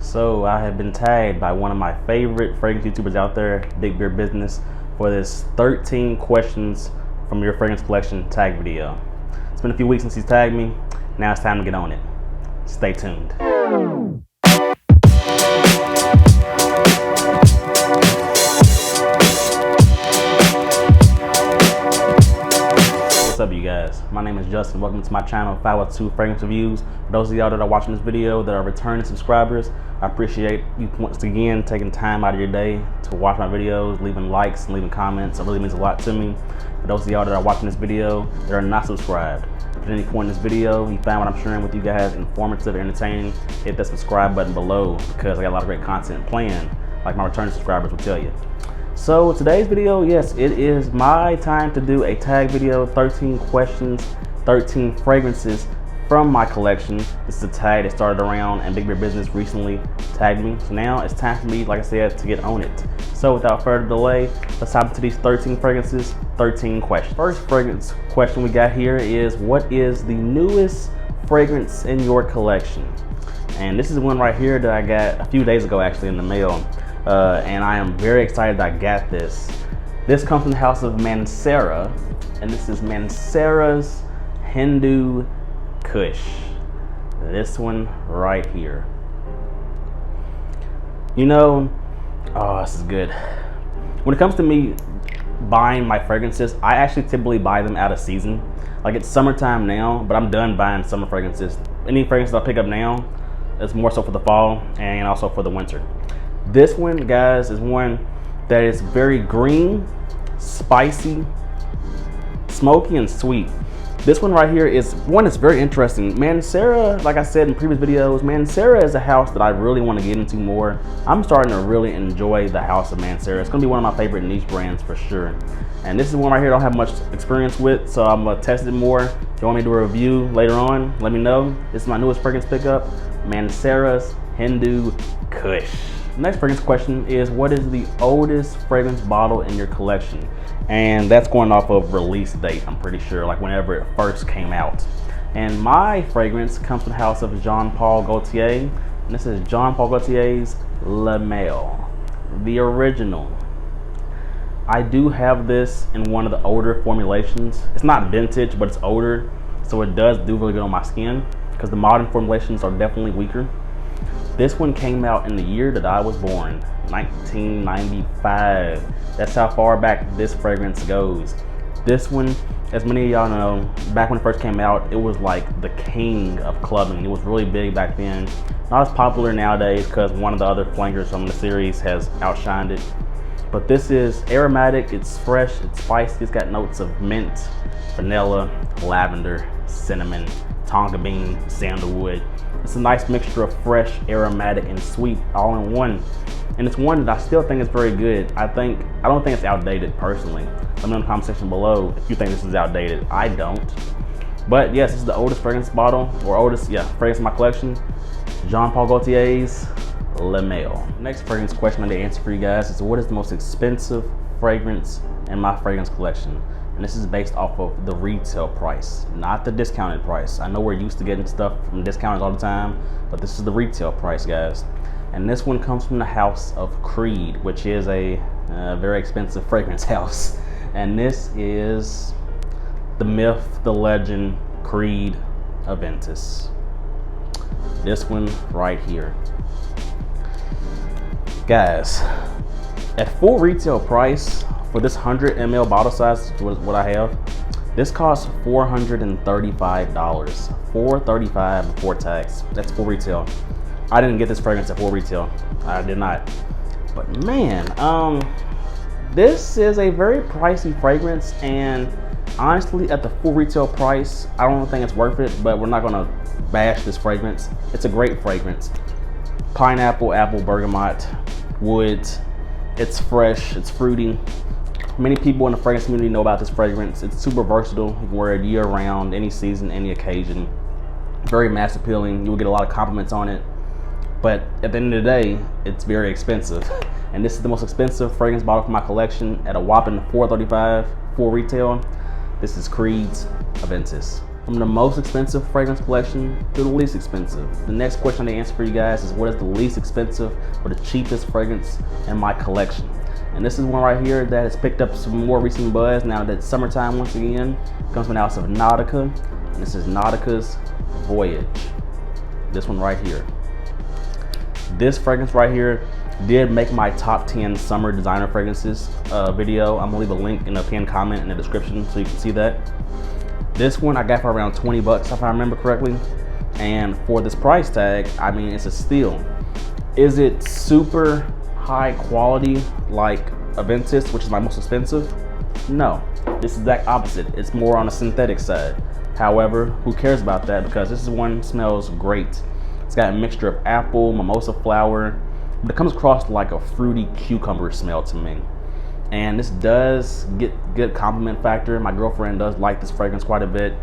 So I have been tagged by one of my favorite fragrance YouTubers out there, Big Beer Business, for this 13 questions from your fragrance collection tag video. It's been a few weeks since he's tagged me. Now it's time to get on it. Stay tuned. What's up, you guys? My name is Justin. Welcome to my channel, 502 Fragrance Reviews. For those of y'all that are watching this video that are returning subscribers, I appreciate you once again taking time out of your day to watch my videos, leaving likes and leaving comments. It really means a lot to me. For those of y'all that are watching this video that are not subscribed, if at any point in this video you find what I'm sharing with you guys informative and entertaining, hit that subscribe button below because I got a lot of great content planned, like my returning subscribers will tell you. So today's video, yes, it is my time to do a tag video, 13 questions, 13 fragrances from my collection. This is a tag that started around and Big Beer Business recently tagged me. So now it's time for me, like I said, to get on it. So without further delay, let's hop into these 13 fragrances, 13 questions. First fragrance question we got here is, what is the newest fragrance in your collection? And this is one right here that I got a few days ago actually in the mail. And I am very excited I got this. This comes from the house of Mancera, and this is Mancera's Hindu Kush. This one right here. You know, oh, this is good. When it comes to me buying my fragrances, I actually typically buy them out of season. Like, it's summertime now, but I'm done buying summer fragrances. Any fragrances I pick up now, it's more so for the fall and also for the winter. This one, guys, is one that is very green, spicy, smoky, and sweet. This one right here is one that's very interesting. Mancera, like I said in previous videos, Mancera is a house that I really want to get into more. I'm starting to really enjoy the house of Mancera. It's going to be one of my favorite niche brands for sure. And this is one right here I don't have much experience with, so I'm going to test it more. If you want me to do a review later on, let me know. This is my newest fragrance pickup, Mancera's Hindu Kush. Next fragrance question is, what is the oldest fragrance bottle in your collection? And that's going off of release date, I'm pretty sure, like whenever it first came out. And my fragrance comes from the house of Jean-Paul Gaultier, and this is Jean-Paul Gaultier's Le Male, the original. I do have this in one of the older formulations. It's not vintage, but it's older, so it does do really good on my skin, because the modern formulations are definitely weaker. This one came out in the year that I was born, 1995. That's how far back this fragrance goes. This one, as many of y'all know, back when it first came out, it was like the king of clubbing. It was really big back then. Not as popular nowadays because one of the other flankers from the series has outshined it. But this is aromatic, it's fresh, it's spicy, it's got notes of mint, vanilla, lavender, cinnamon, tonka bean, sandalwood. It's a nice mixture of fresh, aromatic, and sweet all in one. And it's one that I still think is very good. I don't think it's outdated personally. Let me know in the comment section below if you think this is outdated. I don't. But yes, this is the oldest fragrance bottle, or oldest, fragrance in my collection. Jean-Paul Gaultier's Le Male. Next fragrance question I need to answer for you guys is, what is the most expensive fragrance in my fragrance collection? And this is based off of the retail price, not the discounted price. I know we're used to getting stuff from discounters all the time, but this is the retail price, guys. And this one comes from the house of Creed, which is a very expensive fragrance house. And this is the myth, the legend, Creed Aventus. This one right here. Guys, at full retail price, for this 100 ml bottle size, what I have, this costs $435. $435 before tax. That's full retail. I didn't get this fragrance at full retail. I did not. But man, this is a very pricey fragrance, and honestly, at the full retail price, I don't think it's worth it. But we're not gonna bash this fragrance. It's a great fragrance. Pineapple, apple, bergamot, wood. It's fresh. It's fruity. Many people in the fragrance community know about this fragrance. It's super versatile. You can wear it year round, any season, any occasion. Very mass appealing. You will get a lot of compliments on it. But at the end of the day, it's very expensive. And this is the most expensive fragrance bottle from my collection at a whopping $435 full retail. This is Creed's Aventus. from the most expensive fragrance collection to the least expensive. The next question to answer for you guys is what is the least expensive or the cheapest fragrance in my collection? And this is one right here that has picked up some more recent buzz now that it's summertime once again. It comes from the house of Nautica, and this is Nautica's Voyage. This one right here. This fragrance right here did make my top 10 summer designer fragrances video. I'm gonna leave a link in the pinned comment in the description so you can see that. This one I got for around 20 bucks if I remember correctly. And for this price tag, I mean, it's a steal. Is it super high quality like Aventus, which is my most expensive? No, it's the exact opposite. It's more on the synthetic side. However, who cares about that, because this one smells great. It's got a mixture of apple, mimosa flower, but it comes across like a fruity cucumber smell to me. And this does get good compliment factor. My girlfriend does like this fragrance quite a bit,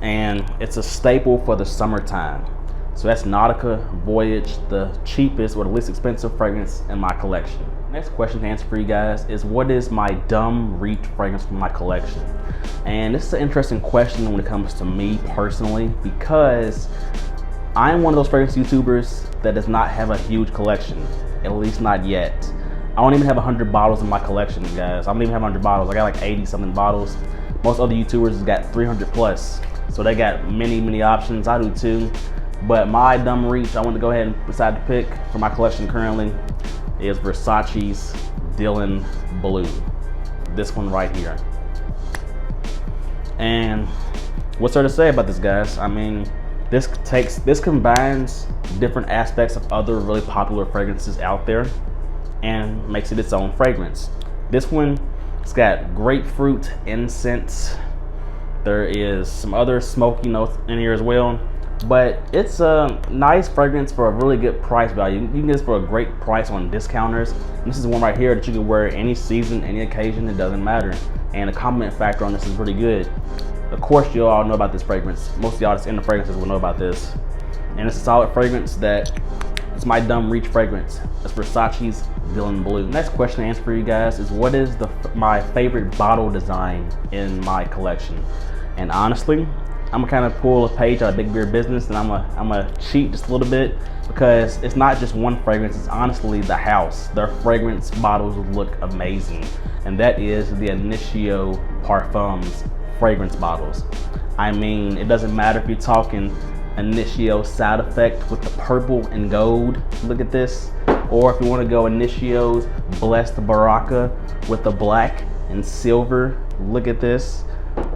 and it's a staple for the summertime. So that's Nautica Voyage, the cheapest or the least expensive fragrance in my collection. Next question to answer for you guys is what is my dumb reach fragrance from my collection? And this is an interesting question when it comes to me personally, because I'm one of those fragrance YouTubers that does not have a huge collection, at least not yet. I don't even have 100 bottles in my collection, guys. I don't even have 100 bottles. I got like 80 something bottles. Most other YouTubers got 300 plus. So they got many options. I do too. But my dumb reach, I want to go ahead and decide to pick for my collection currently is Versace's Dylan Blue. This one right here. And what's there to say about this, guys? I mean, this combines different aspects of other really popular fragrances out there and makes it its own fragrance. This one, it's got grapefruit, incense. There is some other smoky notes in here as well. But it's a nice fragrance for a really good price value. You can get this for a great price on discounters. And this is one right here that you can wear any season, any occasion, it doesn't matter. And the compliment factor on this is pretty good. Of course, you all know about this fragrance. Most of y'all that's in the fragrances will know about this. And it's a solid fragrance that it's my dumb reach fragrance. It's Versace's Dylan Blue. Next question to answer for you guys is what is my favorite bottle design in my collection? And honestly, I'm gonna kind of pull a page out of Big Beer Business, and I'm gonna cheat just a little bit, because it's not just one fragrance, it's honestly the house. Their fragrance bottles look amazing, and that is the Initio Parfums fragrance bottles. I mean, it doesn't matter if you're talking Initio Side Effect with the purple and gold, look at this, or if you want to go Initio's Blessed Baraka with the black and silver, look at this.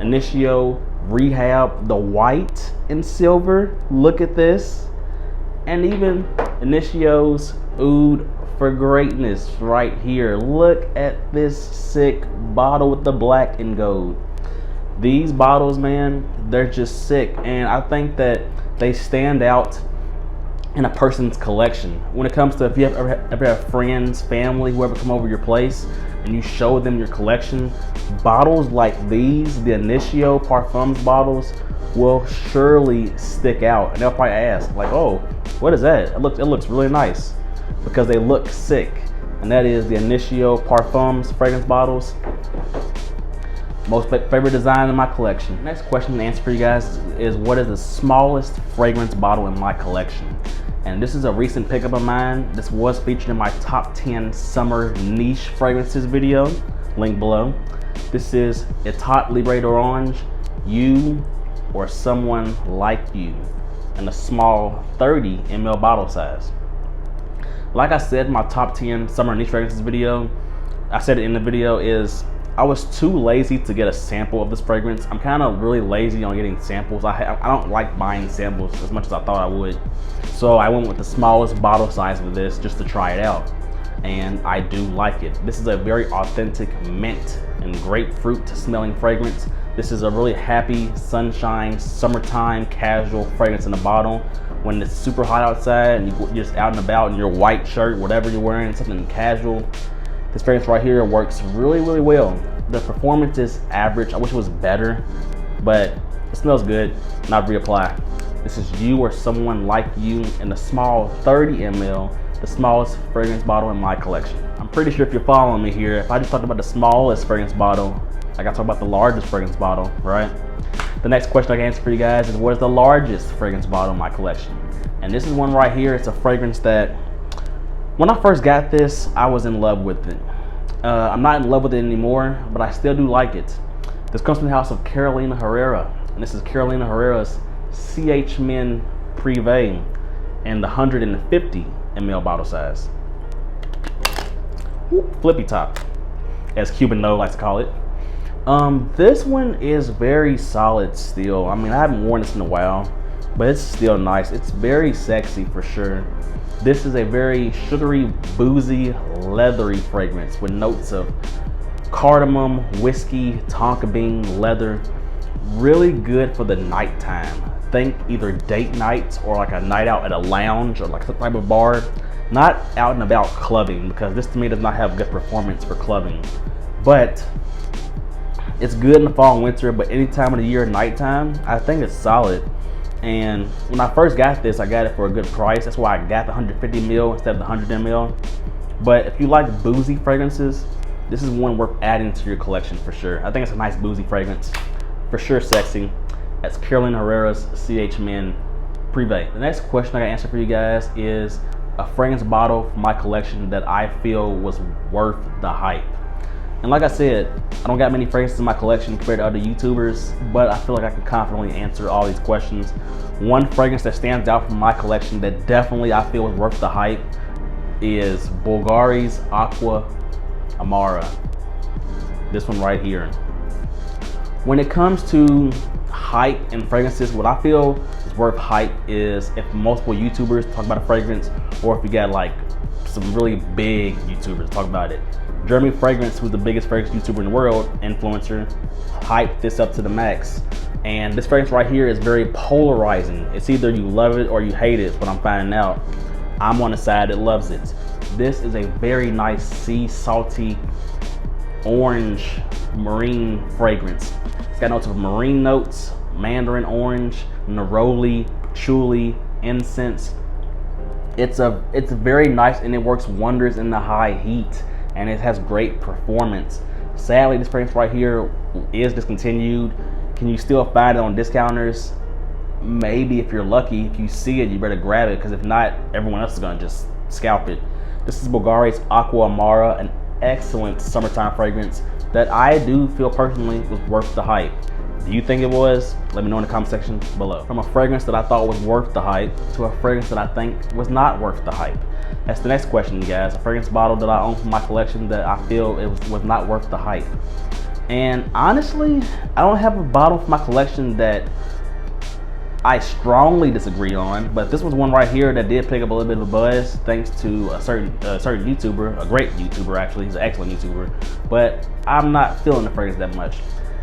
Initio Rehab, the white and silver, look at this. And even Initio's Oud for Greatness right here, look at this sick bottle with the black and gold. These bottles, man, they're just sick, and I think that they stand out in a person's collection. When it comes to if you ever have friends, family, whoever come over your place and you show them your collection, bottles like these, the Initio Parfums bottles, will surely stick out, and they'll probably ask like, oh, what is that? It looks really nice, because they look sick. And that is the Initio Parfums fragrance bottles. Most favorite design in my collection. Next question to answer for you guys is what is the smallest fragrance bottle in my collection? And this is a recent pickup of mine. This was featured in my top 10 summer niche fragrances video, link below. This is Etat Libre d'Orange, You or Someone Like You, in a small 30 ml bottle size. Like I said in my top 10 summer niche fragrances video, I said it in the video, is I was too lazy to get a sample of this fragrance. I'm kind of really lazy on getting samples. I don't like buying samples as much as I thought I would. So I went with the smallest bottle size of this just to try it out. And I do like it. This is a very authentic mint and grapefruit smelling fragrance. This is a really happy, sunshine, summertime, casual fragrance in the bottle. When it's super hot outside and you're just out and about in your white shirt, whatever you're wearing, something casual, this fragrance right here works really, really well. The performance is average. I wish it was better, but it smells good, and I'd reapply. This is You or Someone Like You in a small 30 ml, the smallest fragrance bottle in my collection. I'm pretty sure if you're following me here, if I just talked about the smallest fragrance bottle, I gotta talk about the largest fragrance bottle, right? The next question I can answer for you guys is, what is the largest fragrance bottle in my collection? And this is one right here. It's a fragrance that when I first got this, I was in love with it. I'm not in love with it anymore, but I still do like it. This comes from the house of Carolina Herrera, and this is Carolina Herrera's CH Men Privé in the 150 ml bottle size. Flippy top, as Cuban No likes to call it. This one is very solid still. I mean, I haven't worn this in a while, but it's still nice. It's very sexy for sure. This is a very sugary, boozy, leathery fragrance with notes of cardamom, whiskey, tonka bean, leather. Really good for the nighttime. Think either date nights or like a night out at a lounge or like some type of bar. Not out and about clubbing, because this to me does not have good performance for clubbing. But it's good in the fall and winter, but any time of the year, nighttime, I think it's solid. And when I first got this, I got it for a good price. That's why I got the 150 ml instead of the 100 ml. But if you like boozy fragrances, this is one worth adding to your collection for sure. I think it's a nice boozy fragrance, for sure sexy. That's Carolina Herrera's CH Men Privé. The next question I got to answer for you guys is a fragrance bottle from my collection that I feel was worth the hype. And like I said, I don't got many fragrances in my collection compared to other YouTubers, but I feel like I can confidently answer all these questions. One fragrance that stands out from my collection that definitely I feel is worth the hype is Bulgari's Aqua Amara. This one right here. When it comes to hype and fragrances, what I feel is worth hype is if multiple YouTubers talk about a fragrance, or if you got like some really big YouTubers talk about it. Jeremy Fragrance, who's the biggest fragrance YouTuber in the world, influencer, hyped this up to the max. And this fragrance right here is very polarizing. It's either you love it or you hate it, but I'm finding out I'm on the side that loves it. This is a very nice sea salty orange marine fragrance. It's got notes of marine notes, mandarin orange, neroli, patchouli, incense. It's very nice, and it works wonders in the high heat, and it has great performance. Sadly, this fragrance right here is discontinued. Can you still find it on discounters? Maybe if you're lucky. If you see it, you better grab it, because if not, everyone else is gonna just scalp it. This is Bulgari's Aqua Amara, an excellent summertime fragrance that I do feel personally was worth the hype. Do you think it was? Let me know in the comment section below. From a fragrance that I thought was worth the hype to a fragrance that I think was not worth the hype. That's the next question, you guys. A fragrance bottle that I own from my collection that I feel it was not worth the hype. And honestly, I don't have a bottle from my collection that I strongly disagree on, but this was one right here that did pick up a little bit of a buzz thanks to a certain YouTuber, a great YouTuber actually. He's an excellent YouTuber, but I'm not feeling the fragrance that much.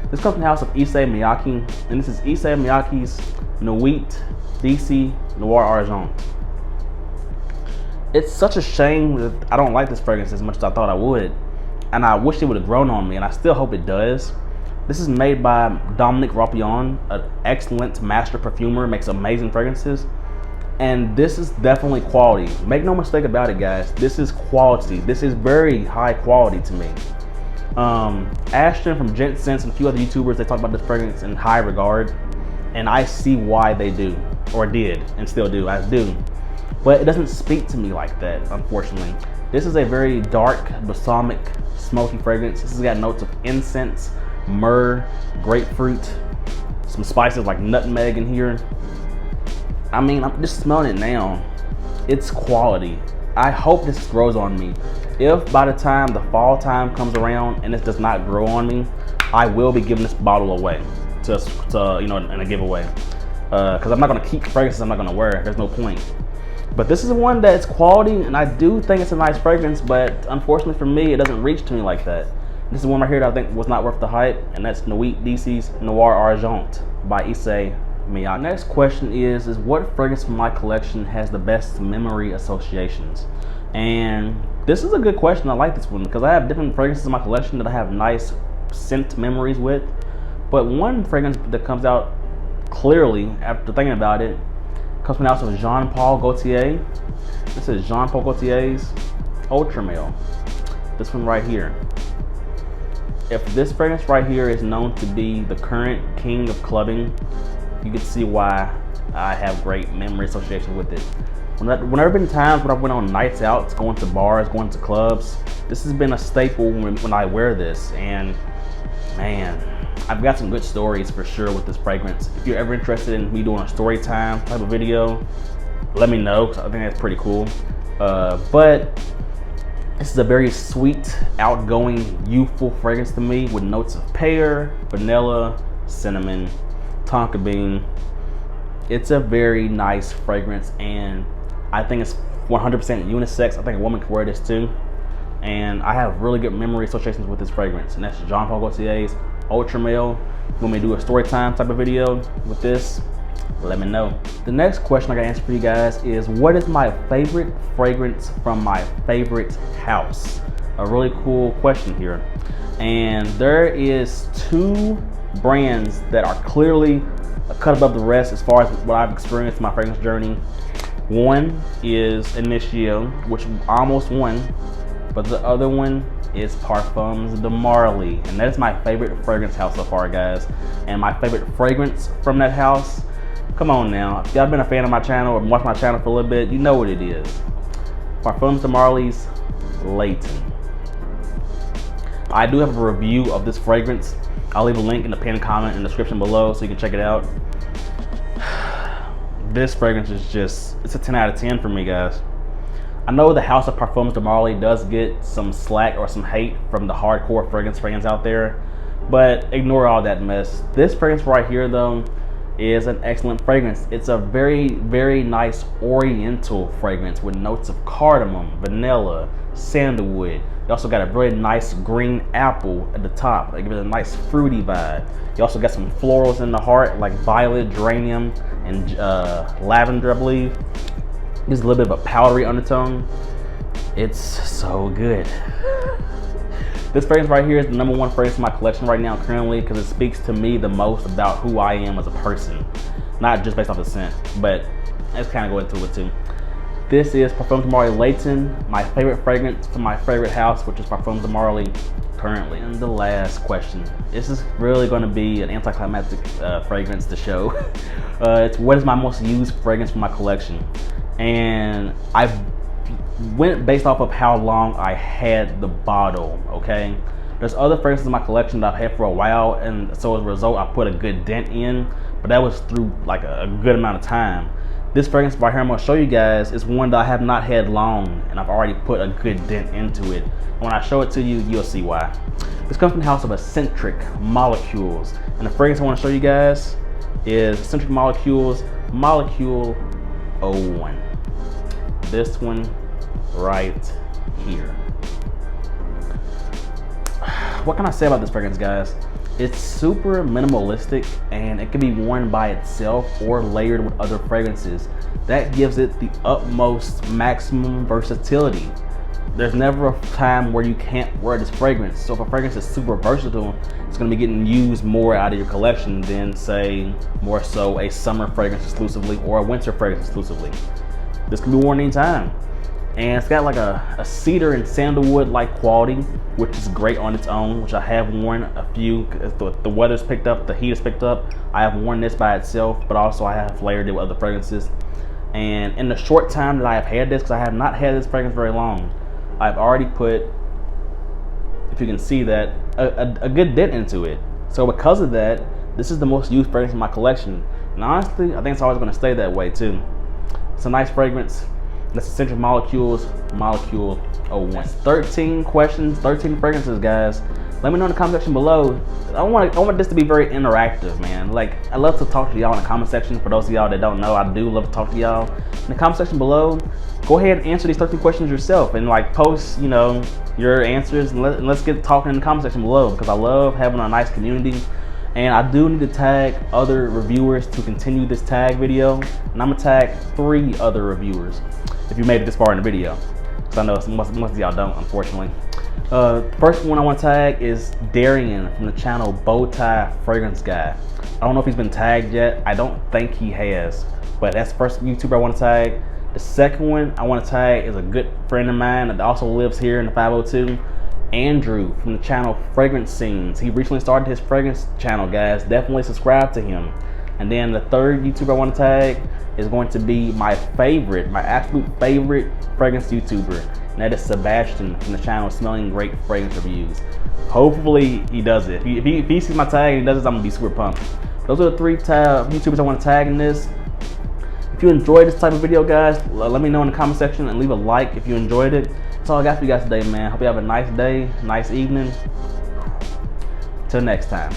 This comes from the house of ESA Miyake, and this is ESA Miyake's Nuit DC Noir Argent. It's such a shame that I don't like this fragrance as much as I thought I would, and I wish it would have grown on me, and I still hope it does. This is made by Dominique Rapillon, an excellent master perfumer, makes amazing fragrances, and this is definitely quality. Make no mistake about it, guys. This is quality. This is very high quality to me. Ashton from Gent Sense and a few other YouTubers, they talk about this fragrance in high regard, and I see why they do, or did, and still do. I do. But it doesn't speak to me like that, unfortunately. This is a very dark, balsamic, smoky fragrance. This has got notes of incense, myrrh, grapefruit, some spices like nutmeg in here. I mean, I'm just smelling it now. It's quality. I hope this grows on me. If by the time the fall time comes around and this does not grow on me, I will be giving this bottle away to you know, in a giveaway. Because I'm not gonna keep fragrances I'm not gonna wear. There's no point. But this is one that's quality, and I do think it's a nice fragrance, but unfortunately for me, it doesn't reach to me like that. This is one right here that I think was not worth the hype, and that's Nuit DC's Noir Argent by ESA Miyake. Next question is what fragrance from my collection has the best memory associations? And this is a good question. I like this one because I have different fragrances in my collection that I have nice scent memories with. But one fragrance that comes out clearly after thinking about it comes from the house of Jean-Paul Gaultier. This is Jean-Paul Gaultier's Ultra Male. This one right here. if this fragrance right here is known to be the current king of clubbing, you can see why I have great memory association with it. Whenever been times when I went on nights out, going to bars, going to clubs, this has been a staple when I wear this. And man, I've got some good stories for sure with this fragrance. If you're ever interested in me doing a story time type of video, let me know, because I think that's pretty cool. But this is a very sweet, outgoing, youthful fragrance to me, with notes of pear, vanilla, cinnamon, tonka bean. It's a very nice fragrance, and I think it's 100% unisex. I think a woman can wear this too. And I have really good memory associations with this fragrance, and that's Jean Paul Gaultier's Ultra Male. When we do a story time type of video with this, let me know. The next question I gotta answer for you guys is, what is my favorite fragrance from my favorite house? A really cool question here. And there is two brands that are clearly a cut above the rest as far as what I've experienced in my fragrance journey. One is Initio, which I almost won, but the other one is Parfums The Marley, and that is my favorite fragrance house so far, guys. And my favorite fragrance from that house, come on now, if y'all been a fan of my channel or watched my channel for a little bit, you know what it is. Parfums The Marley's Layton. I do have a review of this fragrance. I'll leave a link in the pinned comment in the description below so you can check it out. This fragrance is just, it's a 10 out of 10 for me, guys. I know the house of Parfums The Marley does get some slack or some hate from the hardcore fragrance fans out there, but ignore all that mess. This fragrance right here though is an excellent fragrance. It's a very, very nice oriental fragrance with notes of cardamom, vanilla, sandalwood. You also got a very nice green apple at the top. They give it a nice fruity vibe. You also got some florals in the heart, like violet, geranium, and lavender, I believe. There's a little bit of a powdery undertone. It's so good. This fragrance right here is the #1 fragrance in my collection right now currently, because it speaks to me the most about who I am as a person. Not just based off the scent, but let's kind of go into it too. This is Parfums The Marley Layton, my favorite fragrance from my favorite house, which is Parfums The Marley currently. And the last question. This is really going to be an anticlimactic fragrance to show. It's what is my most used fragrance from my collection. And I went based off of how long I had the bottle, okay? There's other fragrances in my collection that I've had for a while, and so as a result, I put a good dent in, but that was through like a good amount of time. This fragrance right here I'm gonna show you guys is one that I have not had long, and I've already put a good dent into it. And when I show it to you, you'll see why. This comes from the house of Eccentric Molecules, and the fragrance I wanna show you guys is Eccentric Molecules Molecule 01. This one right here. What can I say about this fragrance, guys? It's super minimalistic, and it can be worn by itself or layered with other fragrances. That gives it the utmost maximum versatility. There's never a time where you can't wear this fragrance. So if a fragrance is super versatile, it's gonna be getting used more out of your collection than, say, more so a summer fragrance exclusively or a winter fragrance exclusively. This can be worn anytime. And it's got like a cedar and sandalwood like quality, which is great on its own, which I have worn a few. As the weather's picked up, the heat has picked up, I have worn this by itself, but also I have layered it with other fragrances. And in the short time that I have had this, because I have not had this fragrance very long, I've already put, if you can see that, a good dent into it. So because of that, this is the most used fragrance in my collection. And honestly, I think it's always gonna stay that way too. It's a nice fragrance. That's Eccentric Molecules, Molecule 01. 13 questions, 13 fragrances, guys. Let me know in the comment section below. I want this to be very interactive, man. Like, I love to talk to y'all in the comment section. For those of y'all that don't know, I do love to talk to y'all. In the comment section below, go ahead and answer these 13 questions yourself, and like post, you know, your answers, and let's get talking in the comment section below, because I love having a nice community. And I do need to tag other reviewers to continue this tag video, and I'm gonna tag 3 other reviewers if you made it this far in the video, because I know most of y'all don't, unfortunately. First one I want to tag is Darian from the channel Bowtie Fragrance Guy. I don't know if he's been tagged yet. I don't think he has, but that's the first YouTuber I want to tag. The second one I want to tag is a good friend of mine that also lives here in the 502, Andrew from the channel Fragrance Scenes. He recently started his fragrance channel, guys. Definitely subscribe to him. And then the third YouTuber I want to tag is going to be my absolute favorite fragrance YouTuber, and that is Sebastian from the channel Smelling Great Fragrance Reviews. Hopefully he does it. If he sees my tag and he does this, I'm gonna be super pumped. Those are the 3 YouTubers I want to tag in this. If you enjoyed this type of video, guys, let me know in the comment section and leave a like if you enjoyed it. That's all I got for you guys today, man. Hope you have a nice day, nice evening. Till next time.